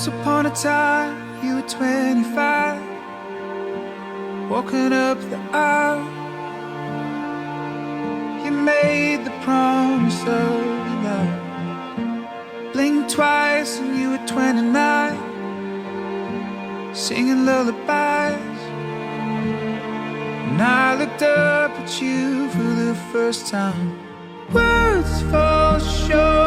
Once upon a time, you were 25, walking up the aisle. You made the promise of your love. Blinked twice and you were 29, singing lullabies. And I looked up at you for the first time. Words fall short